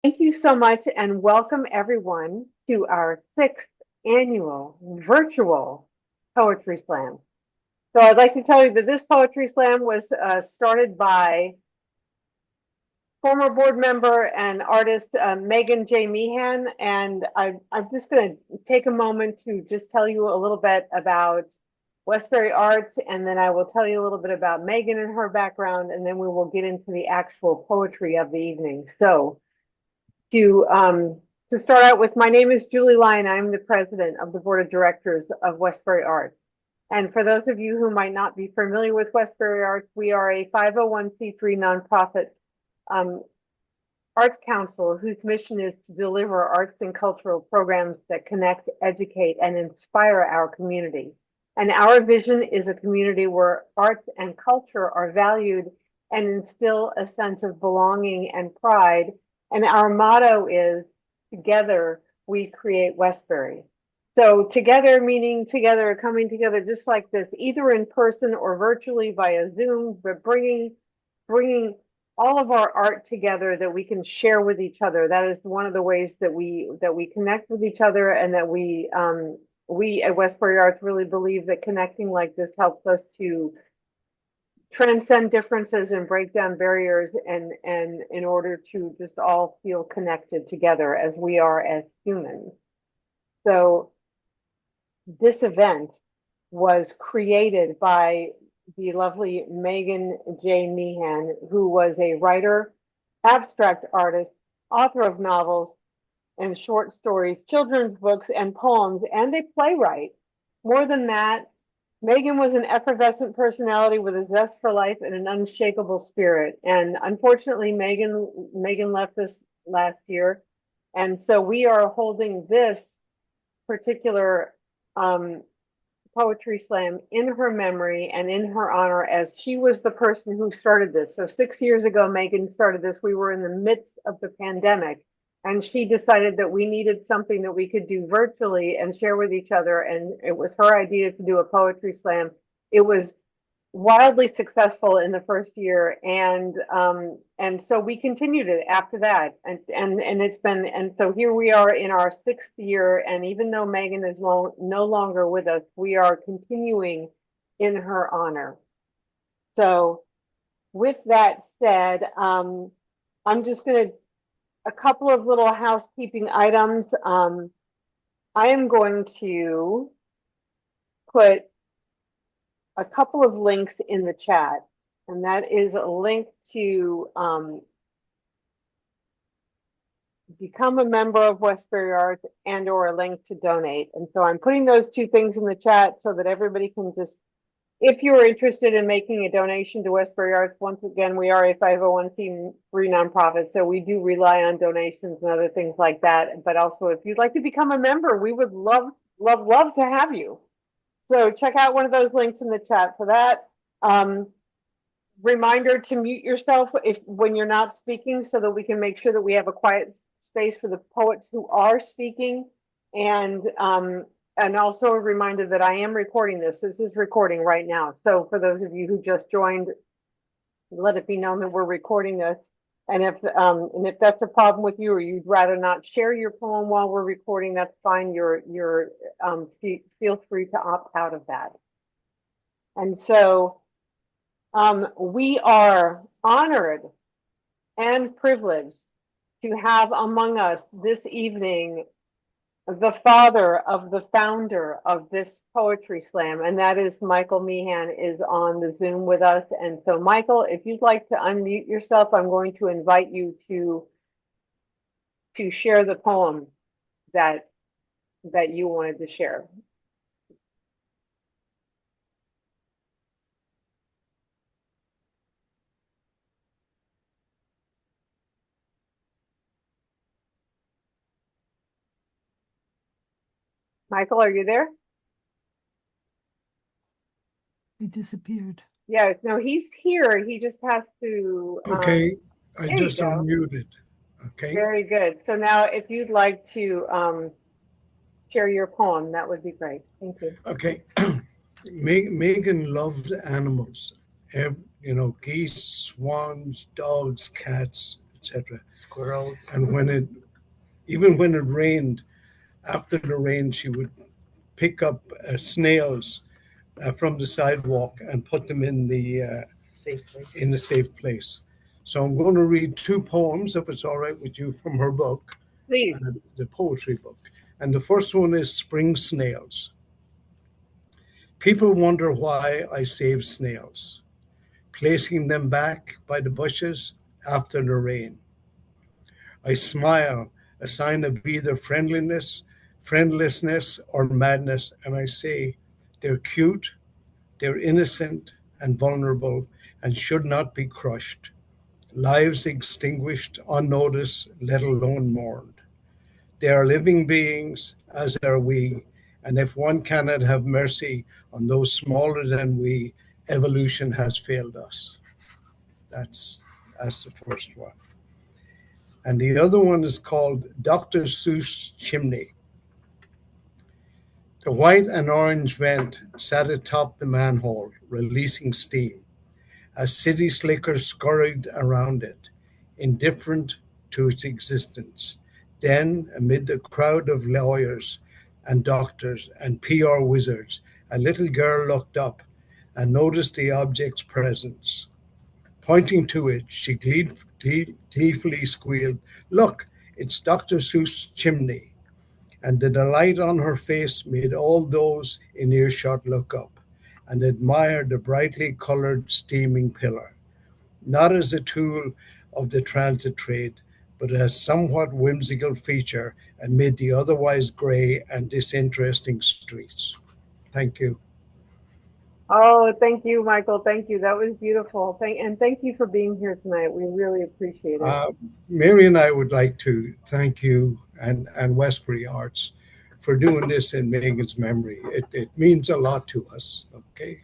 Thank you so much and welcome everyone to our sixth annual virtual Poetry Slam. So I'd like to tell you that this Poetry Slam was started by former board member and artist Meagan J. Meehan, and I'm just going to take a moment to just tell you a little bit about Westbury Arts, and then I will tell you a little bit about Meagan and her background, and then we will get into the actual poetry of the evening. So to start out with, my name is Julie Lyon. I'm the president of the board of directors of Westbury Arts. And for those of you who might not be familiar with Westbury Arts, we are a 501c3 nonprofit arts council whose mission is to deliver arts and cultural programs that connect, educate, and inspire our community. And our vision is a community where arts and culture are valued and instill a sense of belonging and pride. And our motto is, together we create Westbury. So together meaning together, coming together just like this, either in person or virtually via Zoom, but bringing all of our art together that we can share with each other. That is one of the ways that we connect with each other, and that we at Westbury Arts really believe that connecting like this helps us to transcend differences and break down barriers, and in order to just all feel connected together as we are as humans. So this event was created by the lovely Meagan J. Meehan, who was a writer, abstract artist, author of novels and short stories, children's books and poems, and a playwright. More than that, Meagan was an effervescent personality with a zest for life and an unshakable spirit. And unfortunately, Meagan left us last year. And so we are holding this particular Poetry Slam in her memory and in her honor, as she was the person who started this. So 6 years ago, Meagan started this. We were in the midst of the pandemic, and she decided that we needed something that we could do virtually and share with each other. And it was her idea to do a Poetry Slam. It was wildly successful in the first year, and so we continued it after that, and it's been, and so here we are in our sixth year, and even though Meagan is no longer with us, we are continuing in her honor. So with that said, I'm just going to, a couple of little housekeeping items. I am going to put a couple of links in the chat, and that is a link to become a member of Westbury Arts and or a link to donate. And so I'm putting those two things in the chat so that everybody can just, if you're interested in making a donation to Westbury Arts, once again, we are a 501c3 nonprofit, so we do rely on donations and other things like that. But also, if you'd like to become a member, we would love to have you. So check out one of those links in the chat for that. Reminder to mute yourself when you're not speaking, so that we can make sure that we have a quiet space for the poets who are speaking. And also a reminder that I am recording this. This is recording right now. So for those of you who just joined, let it be known that we're recording this. And if that's a problem with you, or you'd rather not share your poem while we're recording, that's fine. Feel free to opt out of that. And so we are honored and privileged to have among us this evening the father of the founder of this Poetry Slam, and that is Michael Meehan, is on the Zoom with us. And so Michael, if you'd like to unmute yourself, I'm going to invite you to share the poem that you wanted to share. Michael, are you there? He disappeared. Yeah, no, he's here. He just has to. Okay, I just unmuted. Okay. Very good. So now, if you'd like to share your poem, that would be great. Thank you. Okay. Meagan loved animals. You know, geese, swans, dogs, cats, etc. Squirrels. And even when it rained, after the rain, she would pick up snails from the sidewalk and put them in the Safe place. in a safe place. So I'm going to read two poems, if it's all right with you, from her book, Please. the poetry book. And the first one is Spring Snails. People wonder why I save snails, placing them back by the bushes after the rain. I smile, a sign of either friendlessness, or madness, and I say, they're cute, they're innocent and vulnerable, and should not be crushed. Lives extinguished, unnoticed, let alone mourned. They are living beings, as are we, and if one cannot have mercy on those smaller than we, evolution has failed us. That's the first one. And the other one is called Dr. Seuss Chimney. The white and orange vent sat atop the manhole, releasing steam, as city slickers scurried around it, indifferent to its existence. Then, amid the crowd of lawyers and doctors and PR wizards, a little girl looked up and noticed the object's presence. Pointing to it, she gleefully squealed, "Look, it's Dr. Seuss' chimney." And the delight on her face made all those in earshot look up and admire the brightly colored steaming pillar, not as a tool of the transit trade, but as somewhat whimsical feature amid the otherwise gray and disinteresting streets. Thank you. Oh, thank you, Michael. Thank you. That was beautiful. Thank you for being here tonight. We really appreciate it. Mary and I would like to thank you and Westbury Arts for doing this in Meagan's memory. It means a lot to us. Okay.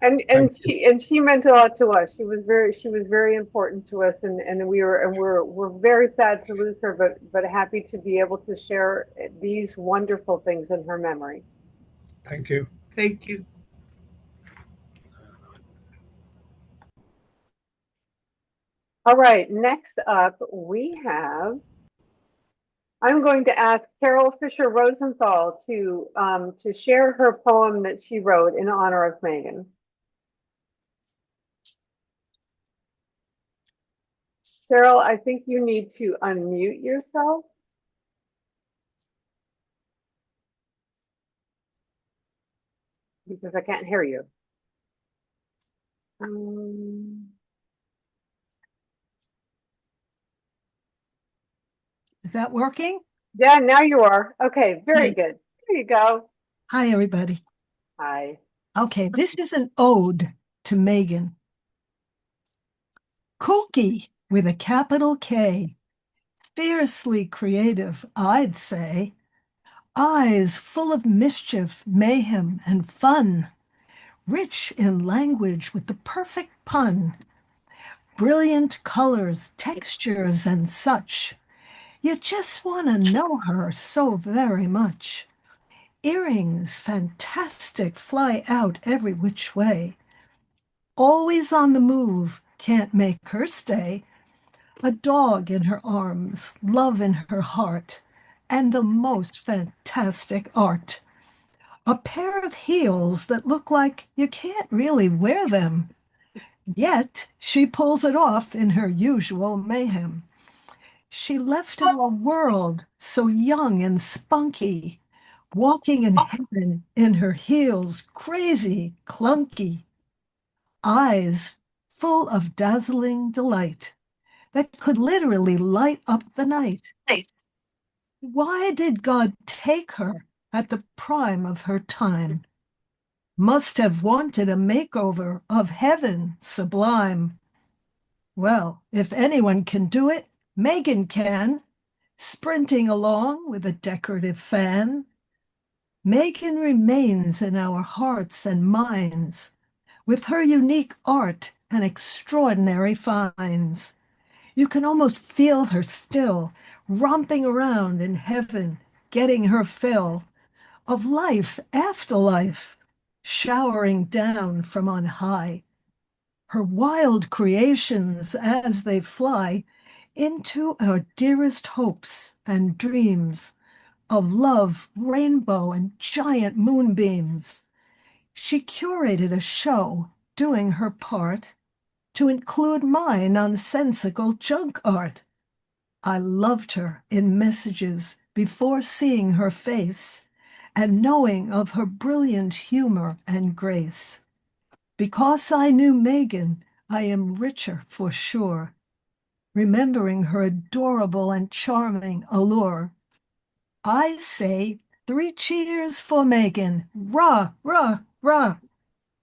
And Thank you. she meant a lot to us. She was very important to us, and we're very sad to lose her, but happy to be able to share these wonderful things in her memory. Thank you. Thank you. All right, next up I'm going to ask Carol Fischer-Rosenthal to share her poem that she wrote in honor of Meagan. Carol, I think you need to unmute yourself. Because I can't hear you. Is that working? Yeah, now you are. Okay, very Hey. good. There you go. Hi, everybody. Hi. Okay, this is an ode to Meagan. Kooky with a capital K. Fiercely creative, I'd say. Eyes full of mischief, mayhem, and fun. Rich in language with the perfect pun. Brilliant colors, textures, and such. You just want to know her so very much. Earrings, fantastic, fly out every which way. Always on the move, can't make her stay. A dog in her arms, love in her heart, and the most fantastic art. A pair of heels that look like you can't really wear them. Yet she pulls it off in her usual mayhem. She left our world so young and spunky, walking in heaven in her heels, crazy, clunky. Eyes full of dazzling delight that could literally light up the night. Why did God take her at the prime of her time? Must have wanted a makeover of heaven sublime. Well, if anyone can do it, Meagan can, sprinting along with a decorative fan. Meagan remains in our hearts and minds with her unique art and extraordinary finds. You can almost feel her still, romping around in heaven, getting her fill of life after life, showering down from on high. Her wild creations as they fly into our dearest hopes and dreams of love, rainbow, and giant moonbeams. She curated a show, doing her part, to include mine on sensical junk art. I loved her in messages before seeing her face and knowing of her brilliant humor and grace. Because I knew Meagan, I am richer for sure, remembering her adorable and charming allure. I say 3 cheers for Meagan. Rah, rah, rah.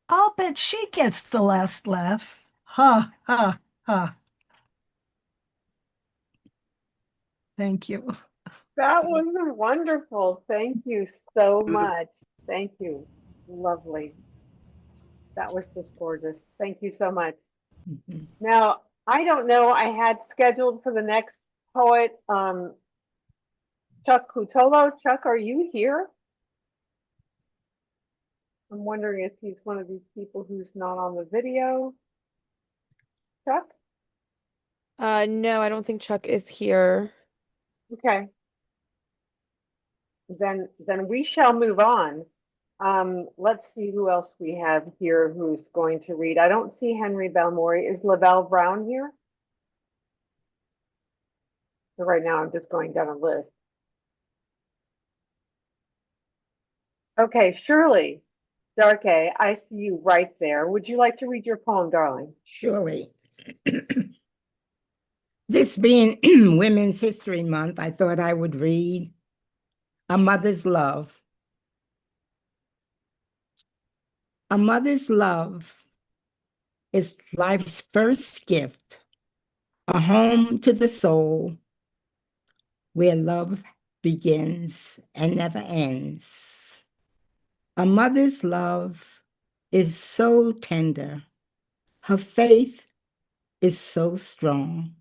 I'll bet she gets the last laugh. Ha, ha, ha. Thank you. That was wonderful. Thank you so much. Thank you. Lovely. That was just gorgeous. Thank you so much. Now, I don't know, I had scheduled for the next poet, Chuck Cutolo. Chuck, are you here? I'm wondering if he's one of these people who's not on the video. Chuck? No, I don't think Chuck is here. Okay. Then we shall move on. Let's see who else we have here who's going to read. I don't see Henry Belmore. Is Lavelle Brown here? So right now I'm just going down a list. Okay, Shirley Darkeh, I see you right there. Would you like to read your poem, darling? Surely. This being Women's History Month, I thought I would read A Mother's Love. A mother's love is life's first gift, a home to the soul where love begins and never ends. A mother's love is so tender. Her faith is so strong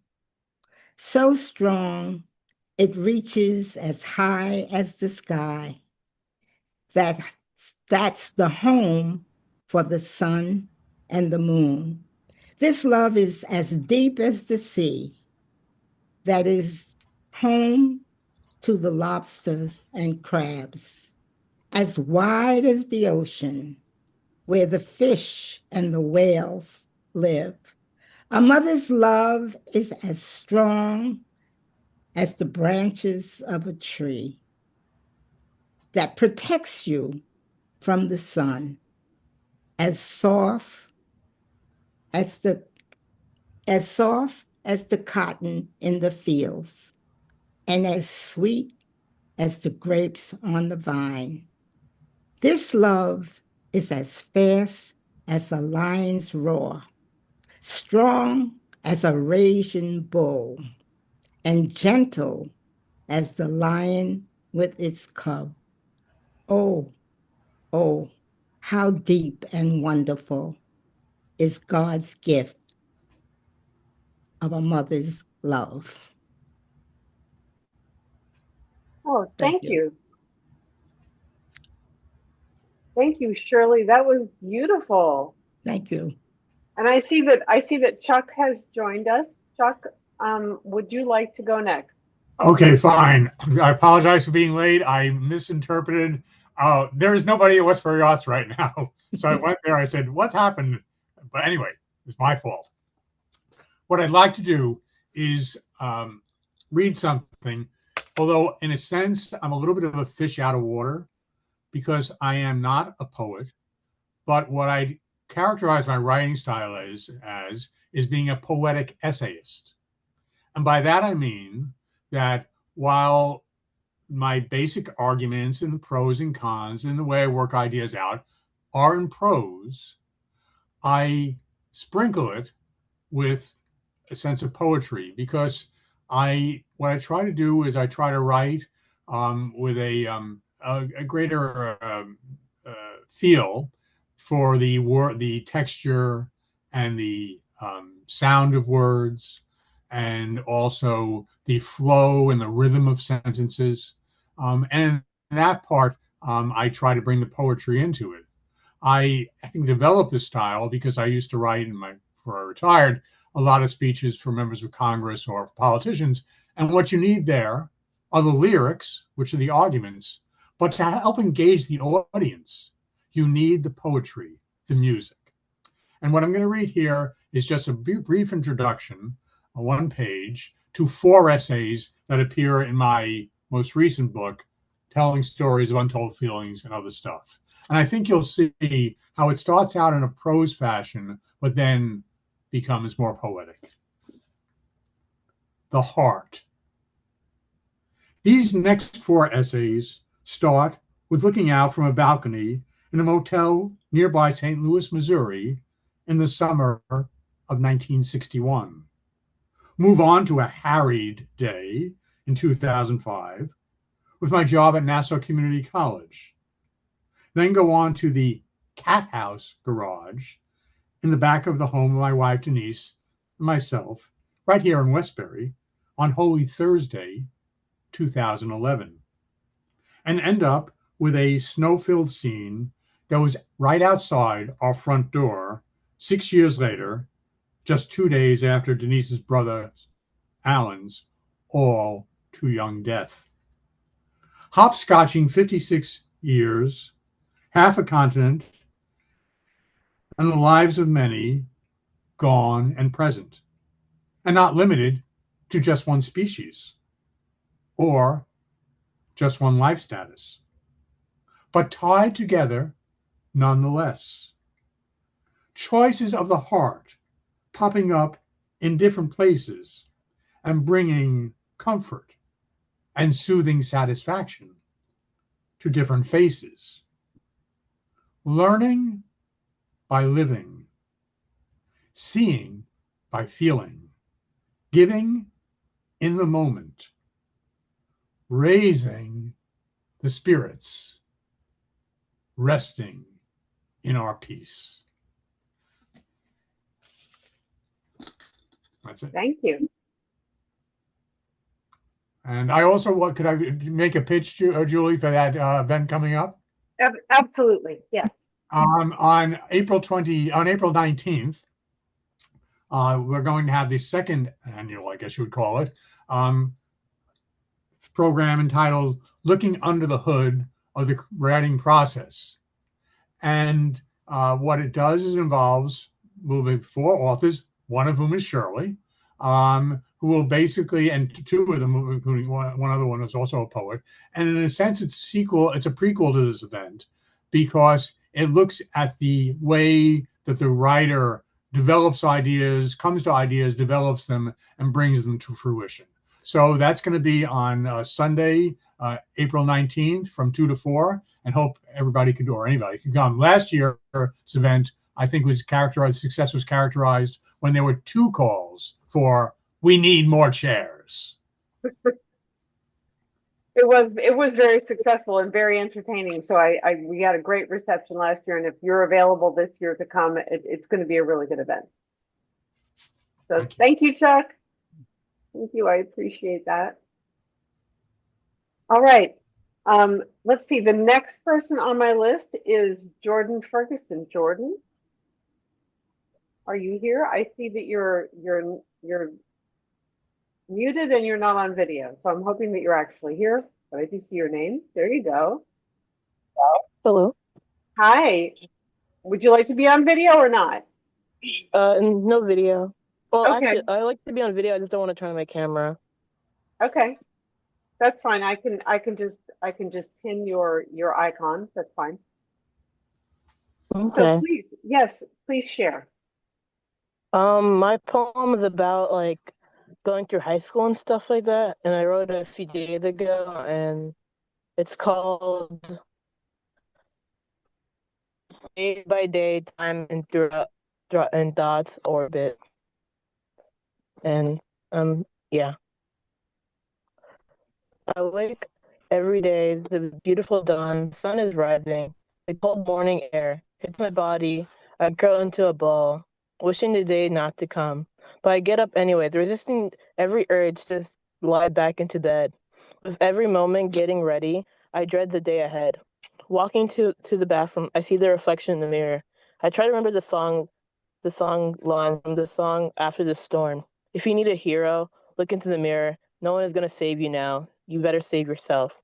it reaches as high as the sky. That's the home for the sun and the moon. This love is as deep as the sea. That is home to the lobsters and crabs, as wide as the ocean, where the fish and the whales live. A mother's love is as strong as the branches of a tree that protects you from the sun, as soft as the cotton in the fields, and as sweet as the grapes on the vine. This love is as fast as a lion's roar, strong as a raging bull, and gentle as the lion with its cub. Oh, oh, how deep and wonderful is God's gift of a mother's love. Oh, thank you. Thank you, Shirley. That was beautiful. Thank you. And I see that Chuck has joined us. Chuck, would you like to go next? Okay, fine. I apologize for being late. I misinterpreted. There is nobody at Westbury Arts right now. So I went there. I said, what's happened? But anyway, it's my fault. What I'd like to do is read something, although in a sense, I'm a little bit of a fish out of water because I am not a poet. But what I characterize my writing style as is being a poetic essayist. And by that, I mean that while my basic arguments and the pros and cons and the way I work ideas out are in prose, I sprinkle it with a sense of poetry because what I try to do is I try to write with a greater feel for the texture and the sound of words, and also the flow and the rhythm of sentences. And in that part, I try to bring the poetry into it. I think developed this style because I used to write before I retired, a lot of speeches for members of Congress or politicians. And what you need there are the lyrics, which are the arguments, but to help engage the audience, you need the poetry, the music. And what I'm going to read here is just a brief introduction, on one page, to 4 essays that appear in my most recent book, Telling Stories of Untold Feelings and Other Stuff. And I think you'll see how it starts out in a prose fashion, but then becomes more poetic. The Heart. These next 4 essays start with looking out from a balcony in a motel nearby St. Louis, Missouri, in the summer of 1961. Move on to a harried day in 2005 with my job at Nassau Community College. Then go on to the cat house garage in the back of the home of my wife, Denise, and myself, right here in Westbury, on Holy Thursday, 2011. And end up with a snow-filled scene that was right outside our front door 6 years later, just 2 days after Denise's brother, Alan's, all too young death. Hopscotching 56 years, half a continent, and the lives of many gone and present, and not limited to just one species or just one life status, but tied together nonetheless. Choices of the heart popping up in different places and bringing comfort and soothing satisfaction to different faces. Learning by living, seeing by feeling, giving in the moment, raising the spirits, resting in our peace. That's it. Thank you. And I also, could I make a pitch, Julie, for that event coming up? Absolutely, yes. On April 19th, we're going to have the second annual, I guess you would call it, program entitled Looking Under the Hood of the Writing Process. And what it does is involves moving 4 authors, one of whom is Shirley, who will basically, and 2 of them, including one other one is also a poet. And in a sense, it's a prequel to this event, because it looks at the way that the writer develops ideas, comes to ideas, develops them, and brings them to fruition. So that's going to be on Sunday, April 19th from 2 to 4, and hope everybody could, or anybody could come. Last year's event, I think, success was characterized when there were 2 calls for, we need more chairs. It was very successful and very entertaining. So we got a great reception last year, and if you're available this year to come, it's going to be a really good event. So thank you, Chuck. Thank you. I appreciate that. All right. Let's see. The next person on my list is Jordan Ferguson. Jordan, are you here? I see that you're muted and you're not on video. So I'm hoping that you're actually here, but I do see your name. There you go. Hello. Hi. Would you like to be on video or not? No video. Well, Okay. actually, I like to be on video. I just don't want to turn on my camera. Okay. That's fine. I can just pin your icon. That's fine. Okay. So please, yes, please share. My poem is about like going through high school and stuff like that, and I wrote it a few days ago, and it's called Day by Day, Time and Throughout and Thoughts Orbit. And yeah. I wake every day, the beautiful dawn, the sun is rising, the cold morning air hits my body, I curl into a ball, wishing the day not to come. But I get up anyways, resisting every urge to lie back into bed. With every moment getting ready, I dread the day ahead. Walking to the bathroom, I see the reflection in the mirror. I try to remember the song the song line from the song After the Storm. If you need a hero, look into the mirror. No one is going to save you now. You better save yourself.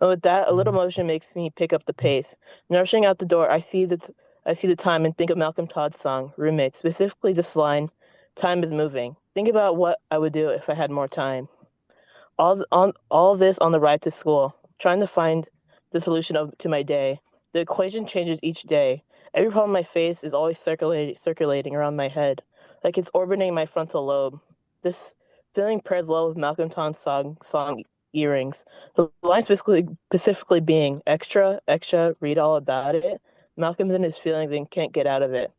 And with that, a little motion makes me pick up the pace. Rushing out the door, I see the time and think of Malcolm Todd's song, Roommate, specifically this line, time is moving. Think about what I would do if I had more time. All this on the ride to school, trying to find the solution to my day. The equation changes each day. Every problem I face is always circulating around my head, like it's orbiting my frontal lobe. This feeling pairs well with Malcolm Todd's song Earrings. The line specifically being extra, extra, read all about it. Malcolm's in his feelings and can't get out of it.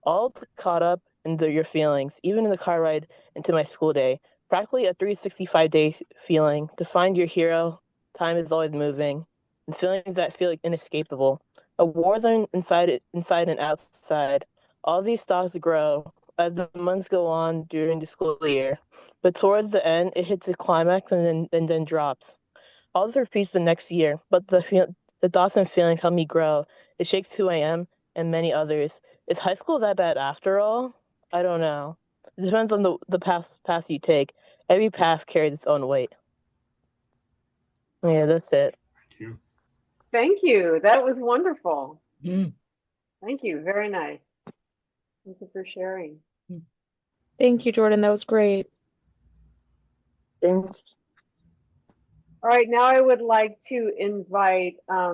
All caught up in your feelings, even in the car ride into my school day. Practically a 365-day feeling. To find your hero, time is always moving, and feelings that feel like inescapable. A war zone inside and outside. All these thoughts grow as the months go on during the school year, but towards the end, it hits a climax and then drops. All this repeats the next year, but the thoughts and feelings help me grow. It shapes who I am and many others. Is high school that bad after all? I don't know. It depends on the path you take. Every path carries its own weight. Yeah, that's it. Thank you. Thank you. That was wonderful. Mm. Thank you. Very nice. Thank you for sharing. Thank you, Jordan. That was great. Thanks. All right, now I would like to invite, I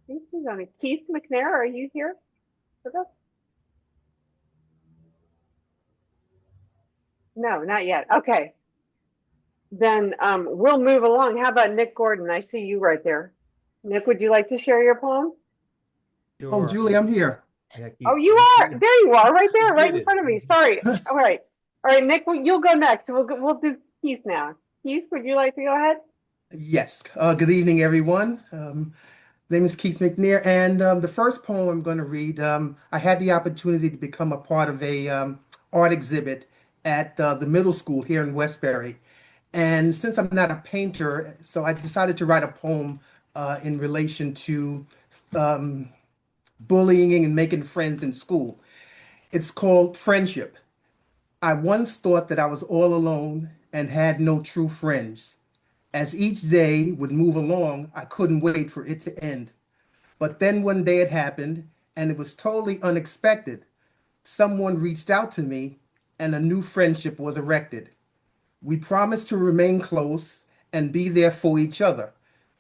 think he's on it. Keith McNair, are you here with us? No, not yet. Okay. Then we'll move along. How about Nick Gordon? I see you right there. Nick, would you like to share your poem? Oh, Julie, I'm here. Oh, you are. There you are, right there, right in front of me. Sorry. All right. All right, Nick, you'll go next. We'll do Keith now. Keith, would you like to go ahead? Yes. Good evening, everyone. Name is Keith McNair, and the first poem I'm going to read, I had the opportunity to become a part of a art exhibit at the middle school here in Westbury. And since I'm not a painter, so I decided to write a poem in relation to bullying and making friends in school. It's called Friendship. I once thought that I was all alone and had no true friends. As each day would move along, I couldn't wait for it to end. But then one day it happened, and it was totally unexpected. Someone reached out to me, and a new friendship was erected. We promised to remain close and be there for each other,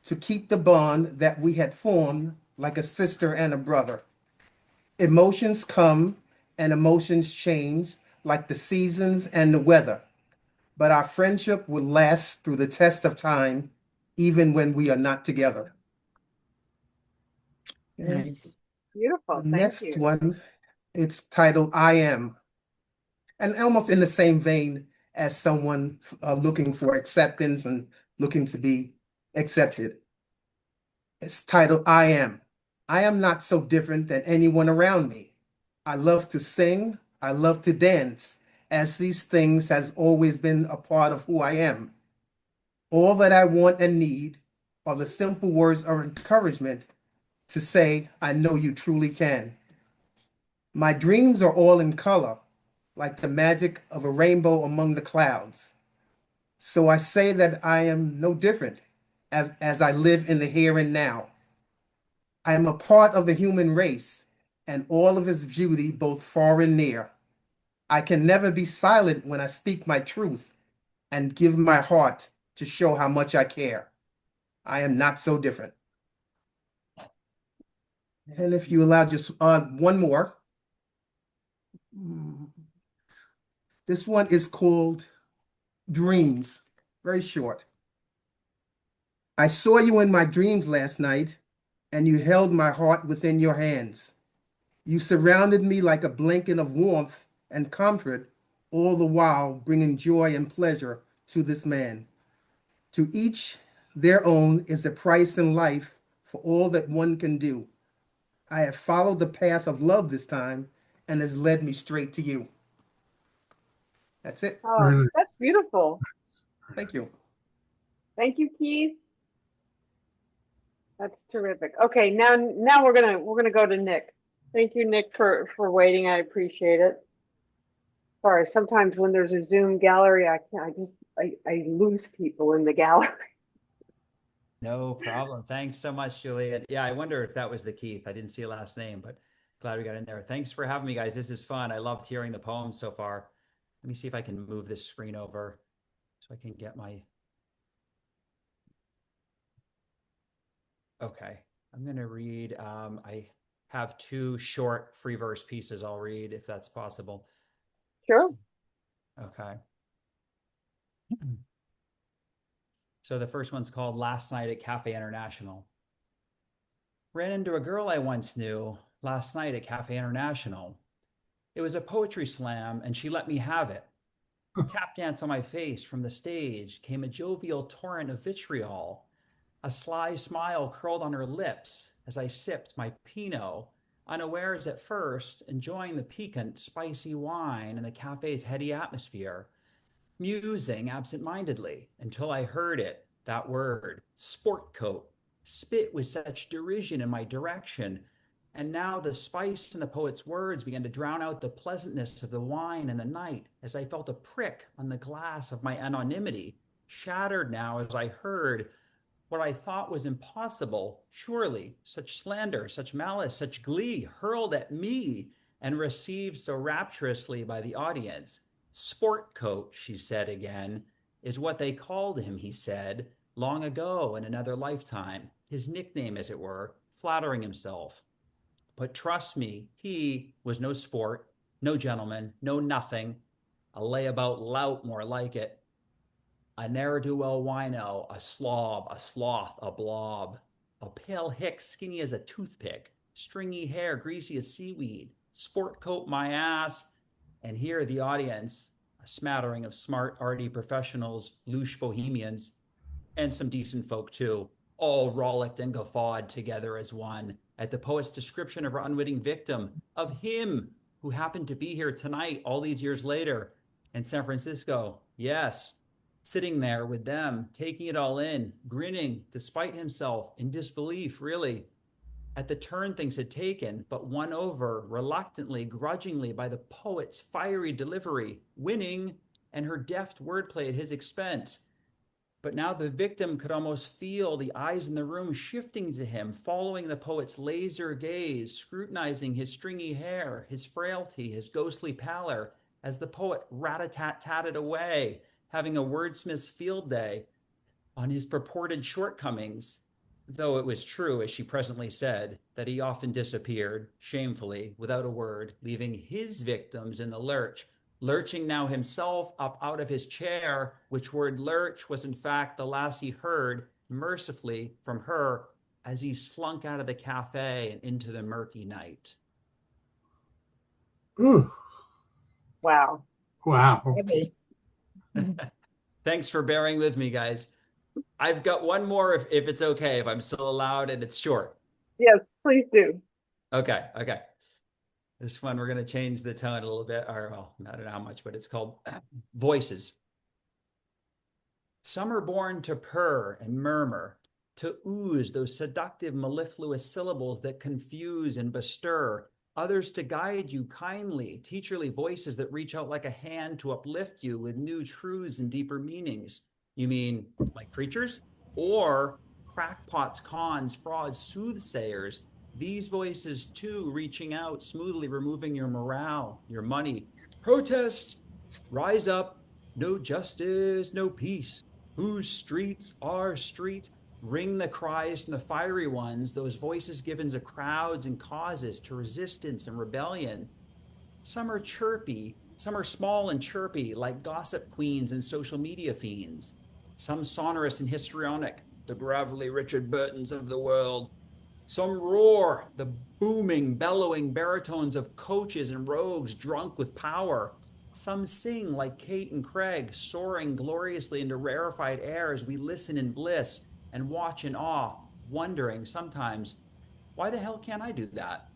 to keep the bond that we had formed like a sister and a brother. Emotions come and emotions change, like the seasons and the weather. But our friendship will last through the test of time, even when we are not together. And Nice. Beautiful. the Thank next you. one, it's titled I Am, and almost in the same vein as someone looking for acceptance and looking to be accepted. It's titled I Am. I am not so different than anyone around me. I love to sing, I love to dance, as these things has always been a part of who I am. All that I want and need are the simple words of encouragement to say, I know you truly can. My dreams are all in color, like the magic of a rainbow among the clouds. So I say that I am no different as I live in the here and now. I am a part of the human race and all of its beauty, both far and near. I can never be silent when I speak my truth and give my heart to show how much I care. I am not so different. And if you allow just one more. This one is called Dreams, very short. I saw you in my dreams last night, and you held my heart within your hands. You surrounded me like a blanket of warmth and comfort, all the while bringing joy and pleasure to this man. To each their own is the price in life for all that one can do. I have followed the path of love this time, and has led me straight to you. That's it. Oh, that's beautiful. Thank you. Thank you, Keith. That's terrific. Okay, now we're gonna go to Nick. Thank you, Nick, for waiting. I appreciate it. Sorry, sometimes when there's a Zoom gallery, I can't, I lose people in the gallery. No problem. Thanks so much, Juliet. Yeah, I wonder if that was the Keith. I didn't see a last name, but glad we got in there. Thanks for having me, guys. This is fun. I loved hearing the poems so far. Let me see if I can move this screen over so I can get my. Okay, I'm going to read. I have two short free verse pieces I'll read if that's possible. Sure. Okay. So the first one's called Last Night at Cafe International. Ran into a girl I once knew last night at Cafe International. It was a poetry slam, and she let me have it. Tap dance on my face from the stage came a jovial torrent of vitriol. A sly smile curled on her lips as I sipped my Pinot, unawares at first, enjoying the piquant, spicy wine and the cafe's heady atmosphere, musing absent-mindedly until I heard it, that word, sport coat, spit with such derision in my direction. And now the spice in the poet's words began to drown out the pleasantness of the wine and the night as I felt a prick on the glass of my anonymity, shattered now as I heard what I thought was impossible. Surely such slander, such malice, such glee hurled at me and received so rapturously by the audience. Sport coat, she said again, is what they called him, he said, long ago in another lifetime, his nickname, as it were, flattering himself. But trust me, he was no sport, no gentleman, no nothing, a layabout lout more like it. A ne'er-do-well wino, a slob, a sloth, a blob, a pale hick skinny as a toothpick, stringy hair greasy as seaweed, sport coat my ass, and here the audience, a smattering of smart, arty professionals, louche bohemians, and some decent folk too, all rollicked and guffawed together as one at the poet's description of her unwitting victim, of him who happened to be here tonight all these years later in San Francisco. Yes, sitting there with them, taking it all in, grinning despite himself, in disbelief, really, at the turn things had taken, but won over reluctantly, grudgingly by the poet's fiery delivery, winning, and her deft wordplay at his expense. But now the victim could almost feel the eyes in the room shifting to him, following the poet's laser gaze, scrutinizing his stringy hair, his frailty, his ghostly pallor, as the poet rat-a-tat-tatted away, having a wordsmith's field day on his purported shortcomings, though it was true, as she presently said, that he often disappeared, shamefully, without a word, leaving his victims in the lurch, lurching now himself up out of his chair, which word lurch was in fact the last he heard, mercifully, from her as he slunk out of the cafe and into the murky night. Ooh, Wow. wow. Heavy. Thanks for bearing with me, guys. I've got one more if it's okay, if I'm still allowed, and it's short. Yes, please do. Okay. This one, we're going to change the tone a little bit, or well, I don't know how much, but it's called Voices. Some are born to purr and murmur, to ooze those seductive mellifluous syllables that confuse and bestir, others to guide you kindly, teacherly voices that reach out like a hand to uplift you with new truths and deeper meanings. You mean like preachers? Or crackpots, cons, frauds, soothsayers? These voices too reaching out, smoothly removing your morale, your money. Protest, rise up, no justice, no peace. Whose streets are streets? Ring the cries from the fiery ones, those voices given to crowds and causes, to resistance and rebellion. Some are chirpy, some are small and chirpy, like gossip queens and social media fiends. Some sonorous and histrionic, the gravelly Richard Burtons of the world. Some roar, the booming, bellowing baritones of coaches and rogues drunk with power. Some sing like Kate and Craig, soaring gloriously into rarefied air as we listen in bliss and watch in awe, wondering sometimes, why the hell can't I do that?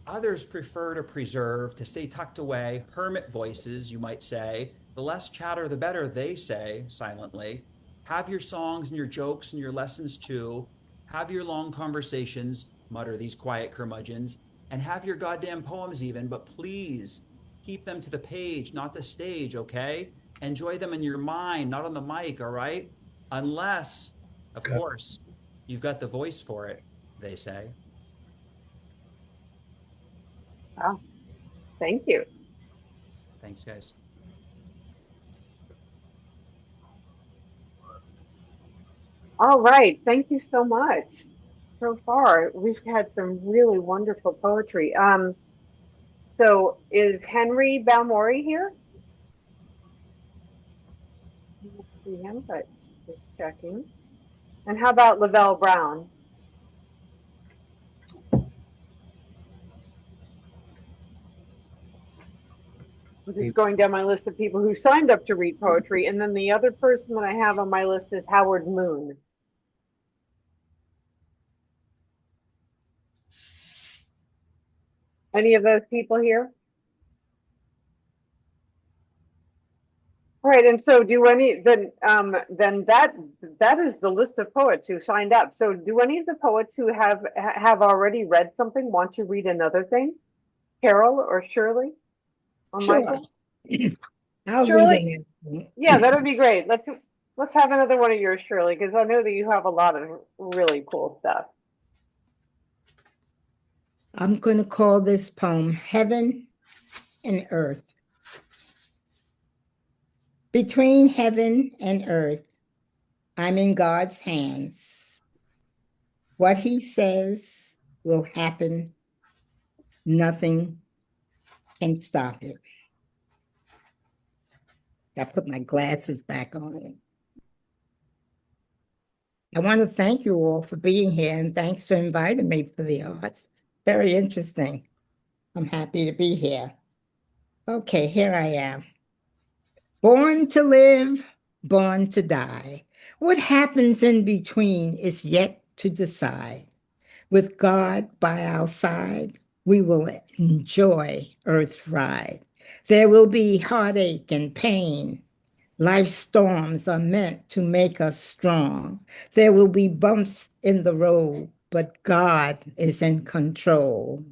Others prefer to preserve, to stay tucked away, hermit voices, you might say. The less chatter, the better, they say, silently. Have your songs and your jokes and your lessons too. Have your long conversations, mutter these quiet curmudgeons. and have your goddamn poems even, but please keep them to the page, not the stage, okay? Enjoy them in your mind, not on the mic, all right? Unless, of Got it. course, you've got the voice for it, they say. Wow. Thank you. Thanks, guys. All right. Thank you so much. So far, we've had some really wonderful poetry. So is Henry Balmori here? I don't see him, but just checking. And how about Lavelle Brown? I'm just going down my list of people who signed up to read poetry. And then the other person that I have on my list is Howard Moon. Any of those people here? All right, and so do any then that is the list of poets who signed up. So do any of the poets who have already read something want to read another thing? Carol or Shirley or Sure. Michael? I'll Shirley, read it. yeah, that would be great. Let's have another one of yours, Shirley, because I know that you have a lot of really cool stuff. I'm going to call this poem Heaven and Earth. Between heaven and earth, I'm in God's hands. What he says will happen. Nothing can stop it. I put my glasses back on. I want to thank you all for being here, and thanks for inviting me for the arts. Very interesting. I'm happy to be here. Okay, here I am. Born to live, born to die. What happens in between is yet to decide. With God by our side, we will enjoy Earth's ride. There will be heartache and pain. Life's storms are meant to make us strong. There will be bumps in the road, but God is in control,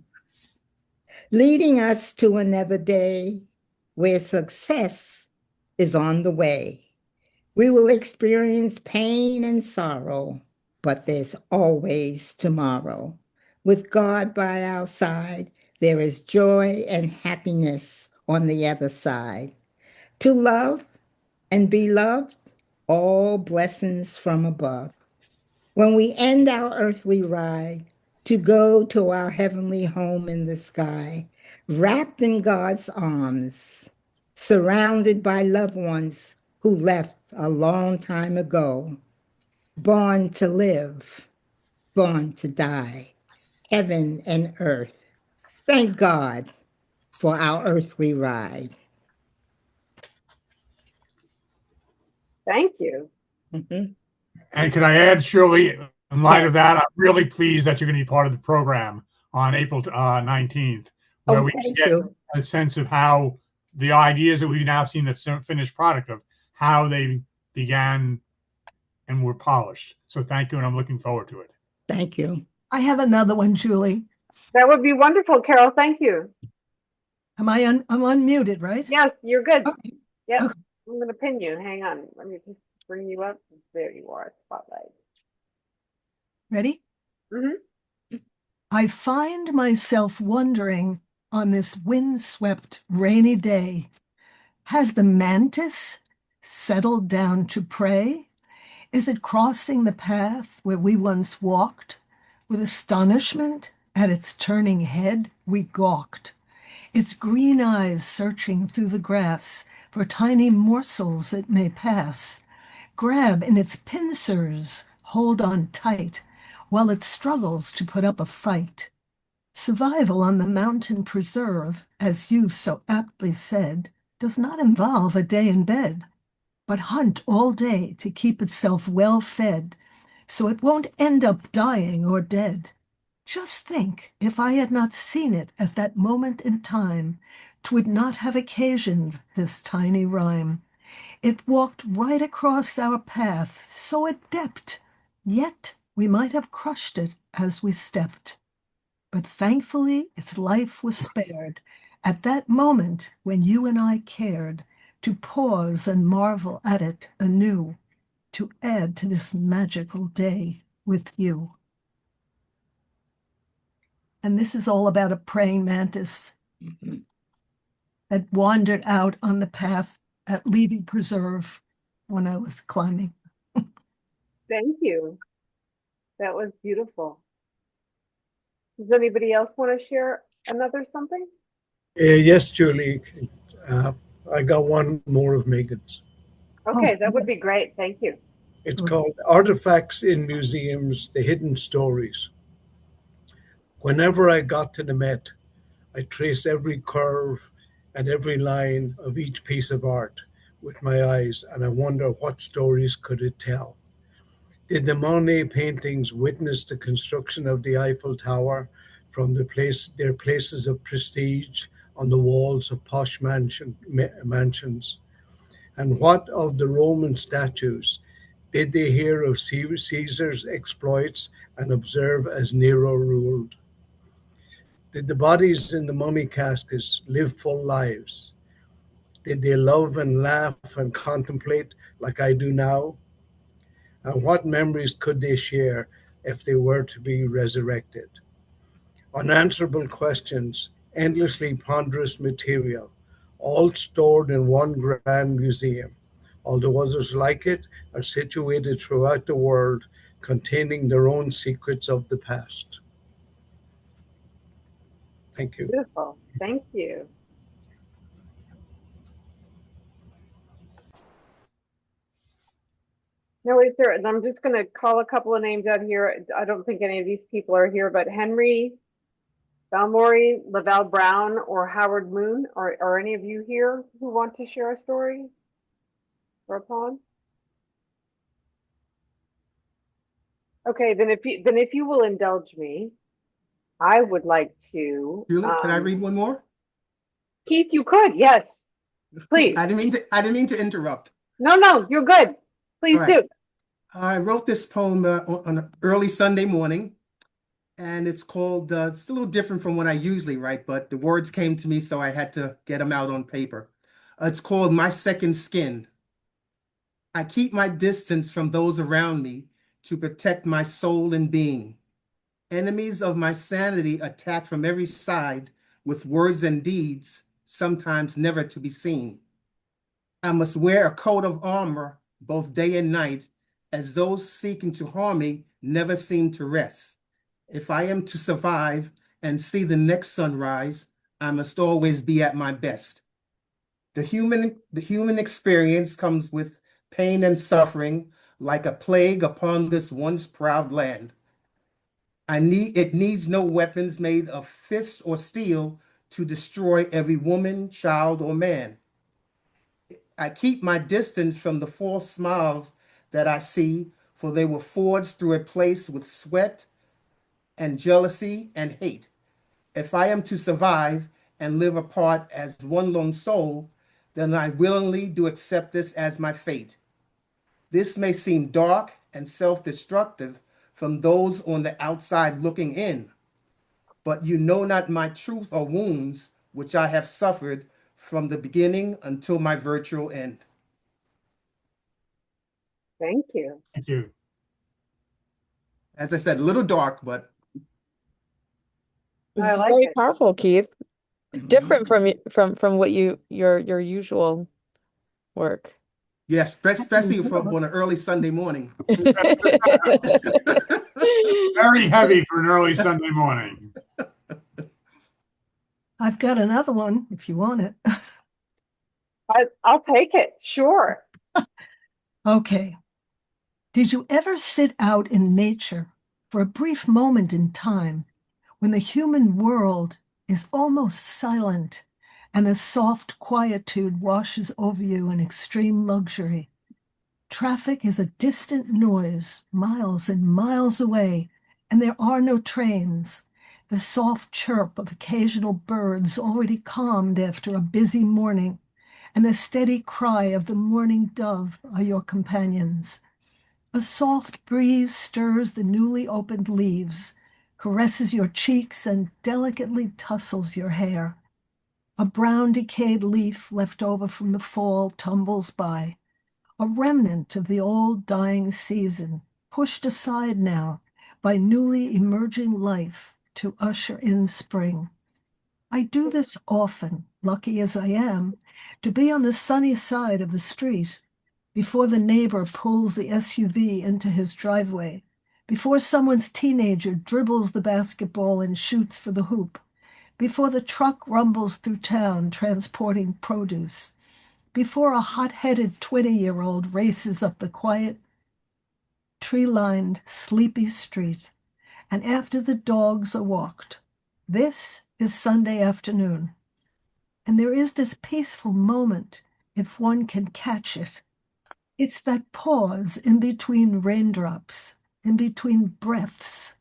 leading us to another day where success is on the way. We will experience pain and sorrow, but there's always tomorrow. With God by our side, there is joy and happiness on the other side. To love and be loved, all blessings from above. When we end our earthly ride, to go to our heavenly home in the sky, wrapped in God's arms, surrounded by loved ones who left a long time ago, born to live, born to die, heaven and earth. Thank God for our earthly ride. Thank you. Mhm. And can I add, Shirley, in light of that, I'm really pleased that you're going to be part of the program on April 19th, where we can Thank get you. a sense of how the ideas that we've now seen the finished product of, how they began and were polished. So thank you, and I'm looking forward to it. Thank you. I have another one, Julie. That would be wonderful, Carol. Thank you. I'm unmuted, right? Yes, you're good. Okay. Yep. Okay. I'm going to pin you. Hang on. Let me just bring you up. There you are. Spotlight. Ready? Mm-hmm. I find myself wondering on this windswept rainy day, has the mantis settled down to prey? Is it crossing the path where we once walked? With astonishment at its turning head, we gawked. Its green eyes searching through the grass for tiny morsels it may pass. Grab in its pincers, hold on tight, while it struggles to put up a fight. Survival on the mountain preserve, as you've so aptly said, does not involve a day in bed, but hunt all day to keep itself well fed, so it won't end up dying or dead. Just think, if I had not seen it at that moment in time, 'twould not have occasioned this tiny rhyme. It walked right across our path, so adept, yet we might have crushed it as we stepped. but thankfully its life was spared at that moment when you and I cared to pause and marvel at it anew, to add to this magical day with you. And this is all about a praying mantis that wandered out on the path at Levy Preserve when I was climbing. Thank you. That was beautiful. Does anybody else want to share another something? Yes, Julie. Uh, I got one more of Meagan's. Okay, that would be great. Thank you. It's called Artifacts in Museums, The Hidden Stories. Whenever I got to the Met, I traced every curve and every line of each piece of art with my eyes, and I wonder what stories could it tell. Did the Monet paintings witness the construction of the Eiffel Tower from their places of prestige on the walls of posh mansions? And what of the Roman statues? Did they hear of Caesar's exploits and observe as Nero ruled? Did the bodies in the mummy caskets live full lives? Did they love and laugh and contemplate like I do now? And what memories could they share if they were to be resurrected? Unanswerable questions, endlessly ponderous material, all stored in one grand museum, although others like it are situated throughout the world, containing their own secrets of the past. Thank you. Beautiful. Thank you. Now, is there, and I'm just going to call a couple of names out here. I don't think any of these people are here, but Henry Balmori, Lavelle Brown, or Howard Moon, are any of you here who want to share a story or a poem? Okay, then if you will indulge me, I would like to. Julie, can I read one more? Keith, you could, yes, please. I didn't mean to interrupt. No, you're good. Please do. I wrote this poem on an early Sunday morning, and it's called, it's a little different from what I usually write, but the words came to me, so I had to get them out on paper. It's called My Second Skin. I keep my distance from those around me to protect my soul and being. Enemies of my sanity attack from every side with words and deeds, sometimes never to be seen. I must wear a coat of armor both day and night, as those seeking to harm me never seem to rest. If I am to survive and see the next sunrise, I must always be at my best. The human experience comes with pain and suffering like a plague upon this once proud land. It needs no weapons made of fists or steel to destroy every woman, child, or man. I keep my distance from the false smiles that I see, for they were forged through a place with sweat and jealousy and hate. If I am to survive and live apart as one lone soul, then I willingly do accept this as my fate. This may seem dark and self-destructive from those on the outside looking in, but you know not my truth or wounds, which I have suffered from the beginning until my virtual end. Thank you. Thank you. As I said, a little dark, but I It's like very it. powerful, Keith. Different from what your usual work. yes, especially on an early Sunday morning. Very heavy for an early Sunday morning. I've got another one if you want it. I'll take it. Sure. Okay. Did you ever sit out in nature for a brief moment in time when the human world is almost silent and a soft quietude washes over you in extreme luxury? Traffic is a distant noise, miles and miles away, and there are no trains. The soft chirp of occasional birds already calmed after a busy morning, and the steady cry of the morning dove are your companions. A soft breeze stirs the newly opened leaves. caresses your cheeks and delicately tussles your hair. A brown decayed leaf left over from the fall tumbles by, a remnant of the old dying season, pushed aside now by newly emerging life to usher in spring. I do this often, lucky as I am, to be on the sunny side of the street, before the neighbor pulls the SUV into his driveway, before someone's teenager dribbles the basketball and shoots for the hoop, before the truck rumbles through town transporting produce, before a hot-headed 20-year-old races up the quiet, tree-lined, sleepy street, and after the dogs are walked. This is Sunday afternoon, and there is this peaceful moment, if one can catch it. It's that pause in between raindrops, in between breaths,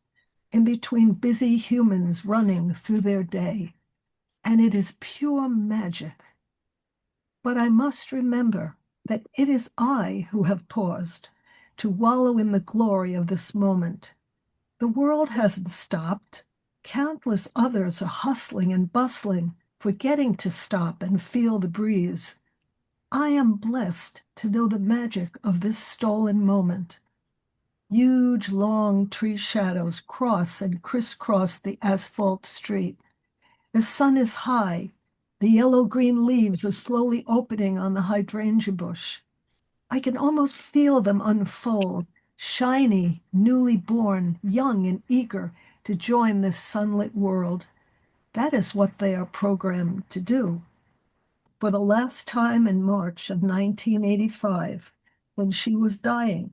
in between busy humans running through their day, and it is pure magic. But I must remember that it is I who have paused to wallow in the glory of this moment. The world hasn't stopped. Countless others are hustling and bustling, forgetting to stop and feel the breeze. I am blessed to know the magic of this stolen moment. Huge, long tree shadows cross and crisscross the asphalt street. The sun is high. The yellow-green leaves are slowly opening on the hydrangea bush. I can almost feel them unfold, shiny, newly born, young and eager to join this sunlit world. That is what they are programmed to do. For the last time in March of 1985, when she was dying,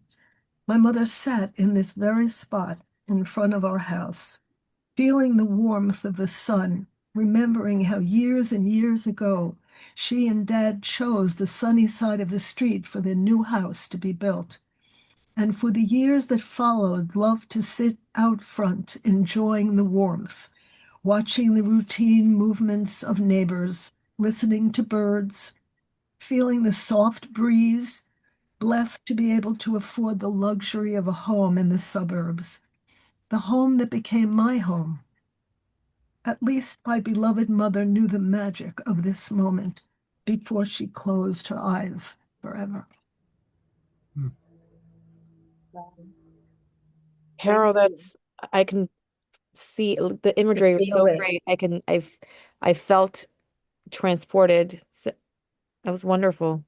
my mother sat in this very spot in front of our house, feeling the warmth of the sun, remembering how years and years ago she and Dad chose the sunny side of the street for their new house to be built, and for the years that followed loved to sit out front enjoying the warmth, watching the routine movements of neighbors, listening to birds, feeling the soft breeze, blessed to be able to afford the luxury of a home in the suburbs, the home that became my home. At least my beloved mother knew the magic of this moment before she closed her eyes forever. Carol, I can see the imagery was so great. I felt transported. That was wonderful.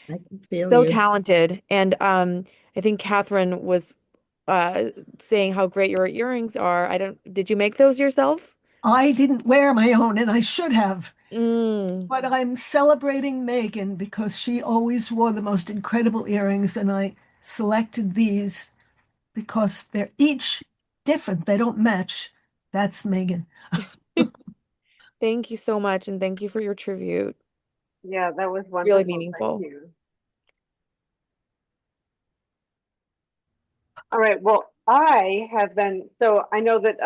I can feel So you. talented. And I think Catherine was saying how great your earrings are. Did you make those yourself? I didn't wear my own, and I should have. Mm. But I'm celebrating Meagan because she always wore the most incredible earrings, and I selected these because they're each different. They don't match. That's Meagan. Thank you so much, and thank you for your tribute. Yeah, that was wonderful. Really meaningful. Thank you. All right. Well, I have been, so I know that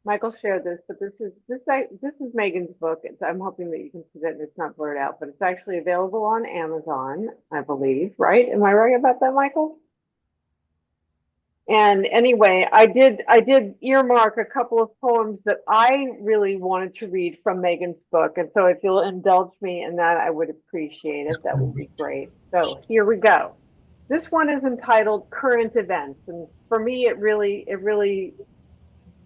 Michael shared this, but this is Meagan's book. I'm hoping that you can see that it's not blurred out, but it's actually available on Amazon, I believe, right? Am I right about that, Michael? And anyway, I did earmark a couple of poems that I really wanted to read from Meagan's book. And so if you'll indulge me in that, I would appreciate it. That would be great. So here we go. This one is entitled Current Events. And for me, it really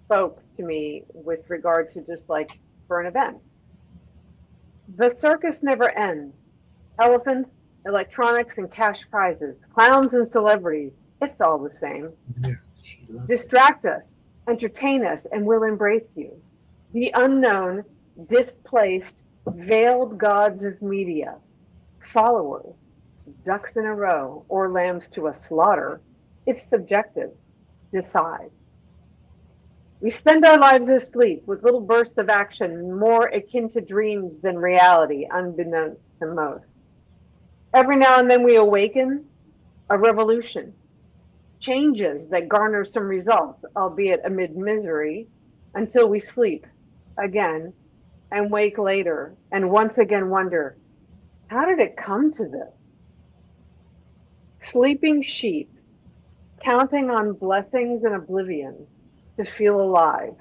spoke to me with regard to just like current events. The circus never ends. Elephants, electronics, and cash prizes, clowns and celebrities. It's all the same. Distract us, entertain us, and we'll embrace you. The unknown, displaced, veiled gods of media, followers, ducks in a row, or lambs to a slaughter. It's subjective. Decide. We spend our lives asleep with little bursts of action more akin to dreams than reality, unbeknownst to most. Every now and then we awaken, a revolution, changes that garner some results, albeit amid misery, until we sleep again and wake later and once again wonder, how did it come to this? Sleeping sheep, counting on blessings and oblivion, to feel alive.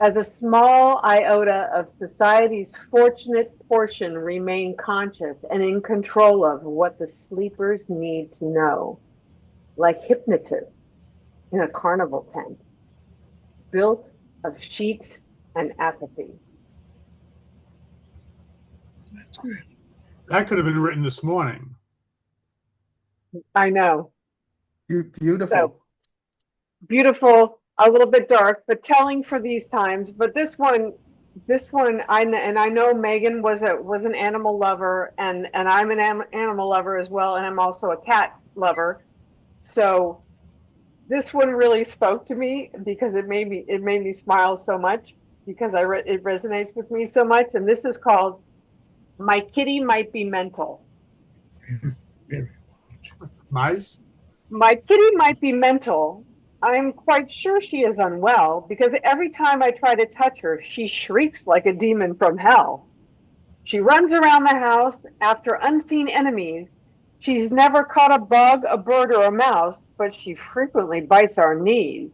As a small iota of society's fortunate portion remain conscious and in control of what the sleepers need to know, like hypnotists in a carnival tent, built of sheets and apathy. That's good. That could have been written this morning. I know. Beautiful. So beautiful, a little bit dark, but telling for these times. But this one, I know Megan was an animal lover, and I'm an animal lover as well, and I'm also a cat lover. So this one really spoke to me because it made me smile so much because it resonates with me so much. And this is called "My Kitty Might Be Mental." Very Mice? My kitty might be mental. I'm quite sure she is unwell because every time I try to touch her, she shrieks like a demon from hell. She runs around the house after unseen enemies. She's never caught a bug, a bird, or a mouse, but she frequently bites our knees.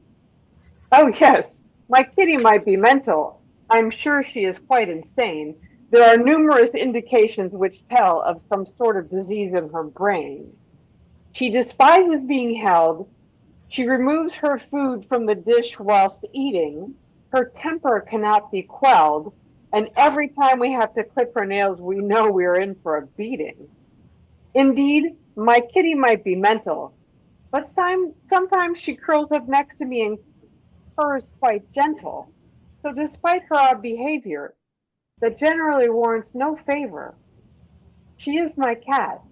Oh, yes, my kitty might be mental. I'm sure she is quite insane. There are numerous indications which tell of some sort of disease in her brain. She despises being held. She removes her food from the dish whilst eating. Her temper cannot be quelled. And every time we have to clip her nails, we know we're in for a beating. Indeed, my kitty might be mental, but sometimes she curls up next to me and purrs quite gentle. So despite her odd behavior, that generally warrants no favor, she is my cat,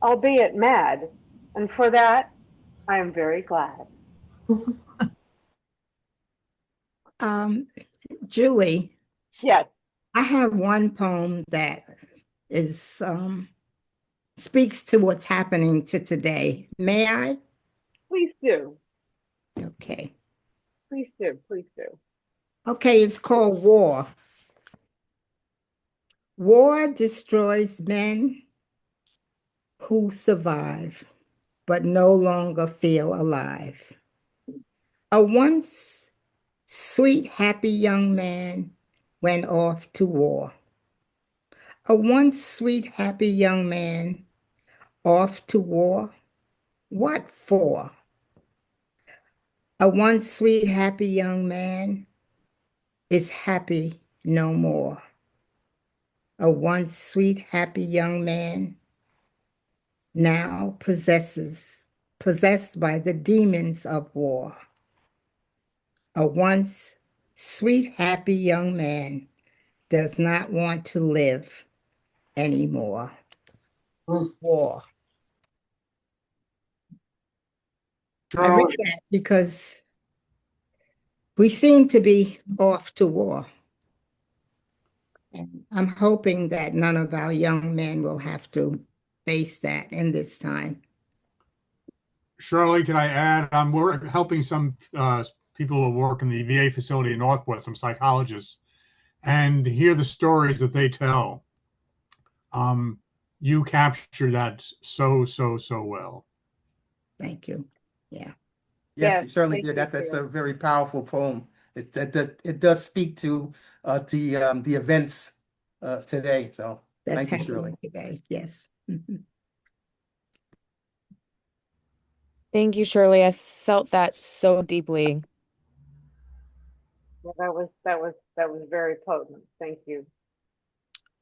albeit mad, and for that I am very glad. Julie, Yes, I have one poem that is speaks to what's happening to today. May I? please do. Okay. Please do. Please do. Okay, it's called War. War destroys men who survive, but no longer feel alive. A once sweet, happy young man went off to war. A once sweet, happy young man off to war. What for? A once sweet, happy young man is happy no more. A once sweet, happy young man now possessed by the demons of war. A once sweet, happy young man does not want to live anymore. War. I read Charlie, that because we seem to be off to war. And I'm hoping that none of our young men will have to face that in this time. Shirley, can I add? I'm helping some people who work in the VA facility in Northwood, some psychologists, and hear the stories that they tell. You capture that so well. Thank you. Yeah. Yes, you Yes, certainly thank did. you, That's Carol. a very powerful poem. It does speak to the events today. So That's thank you, happening Shirley. today. Yes. Mhm. Thank you, Shirley. I felt that so deeply. Well, that was very potent. Thank you.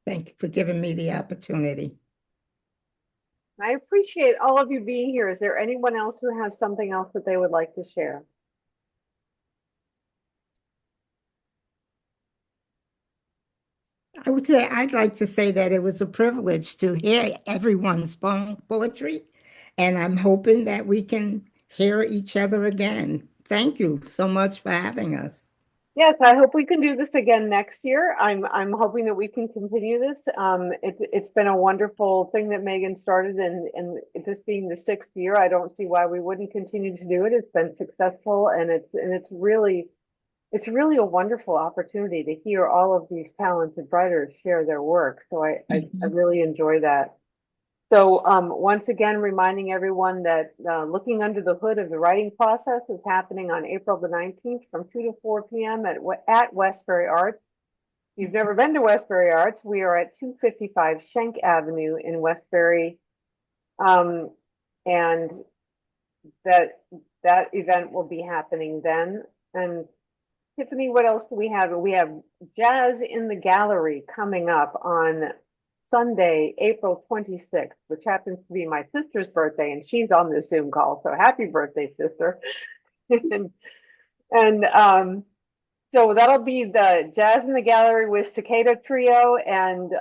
Thank you for giving me the opportunity. I appreciate all of you being here. Is there anyone else who has something else that they would like to share? I'd like to say that it was a privilege to hear everyone's poetry, and I'm hoping that we can hear each other again. Thank you so much for having us. Yes, I hope we can do this again next year. I'm hoping that we can continue this. It's been a wonderful thing that Megan started, and this being the 6th year, I don't see why we wouldn't continue to do it. It's been successful, and it's really a wonderful opportunity to hear all of these talented writers share their work. So I Mhm. really enjoy that. So once again, reminding everyone that looking under the hood of the writing process is happening on April the 19th from 2 to 4 p.m. at Westbury Arts. If you've never been to Westbury Arts, we are at 255 Schenck Avenue in Westbury. And that event will be happening then. And Tiffany, what else do we have? We have Jazz in the Gallery coming up on Sunday, April 26th, which happens to be my sister's birthday, and she's on the Zoom call. So happy birthday, sister. and so that'll be the Jazz in the Gallery with Cicada Trio, and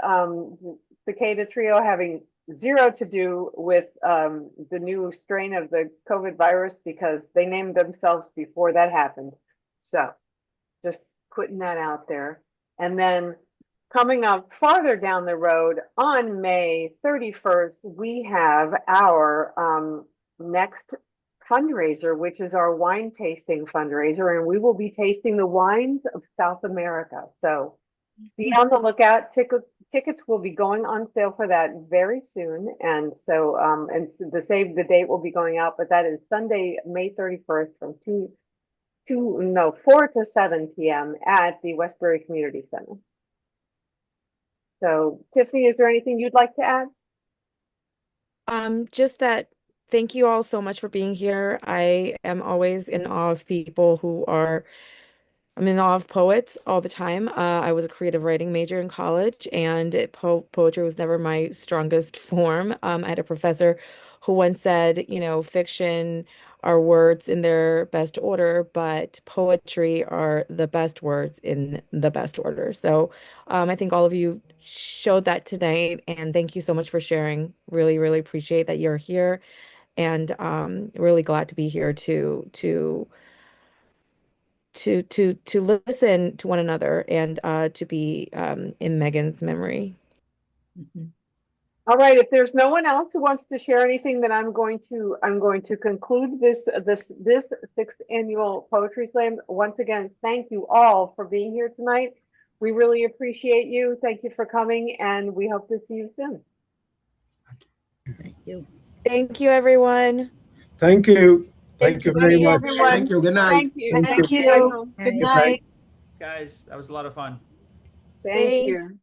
Cicada Trio having zero to do with the new strain of the COVID virus, because they named themselves before that happened. So just putting that out there. And then coming up farther down the road on May 31st, we have our next fundraiser, which is our wine tasting fundraiser, and we will be tasting the wines of South America. So be on the lookout. Tickets will be going on sale for that very soon, and so the save the date will be going out, but that is Sunday, May 31st from 4 to 7 p.m. at the Westbury Community Center. So Tiffany, is there anything you'd like to add? Just that thank you all so much for being here. I am always in awe of people I'm in awe of poets all the time. I was a creative writing major in college, and poetry was never my strongest form. I had a professor who once said, fiction are words in their best order, but poetry are the best words in the best order. So I think all of you showed that tonight, and thank you so much for sharing. Really, really appreciate that you're here, and really glad to be here to listen to one another and to be in Megan's memory. All right, if there's no one else who wants to share anything, then I'm going to conclude this 6th annual Poetry Slam. Once again, thank you all for being here tonight. We really appreciate you. Thank you for coming, and we hope to see you soon. Thank you. Thank you, everyone. Thank you. Thank you very much. Everyone. Thank you. Good night. Thank you. Thank you. Michael. Good night. Guys, that was a lot of fun. Thank you.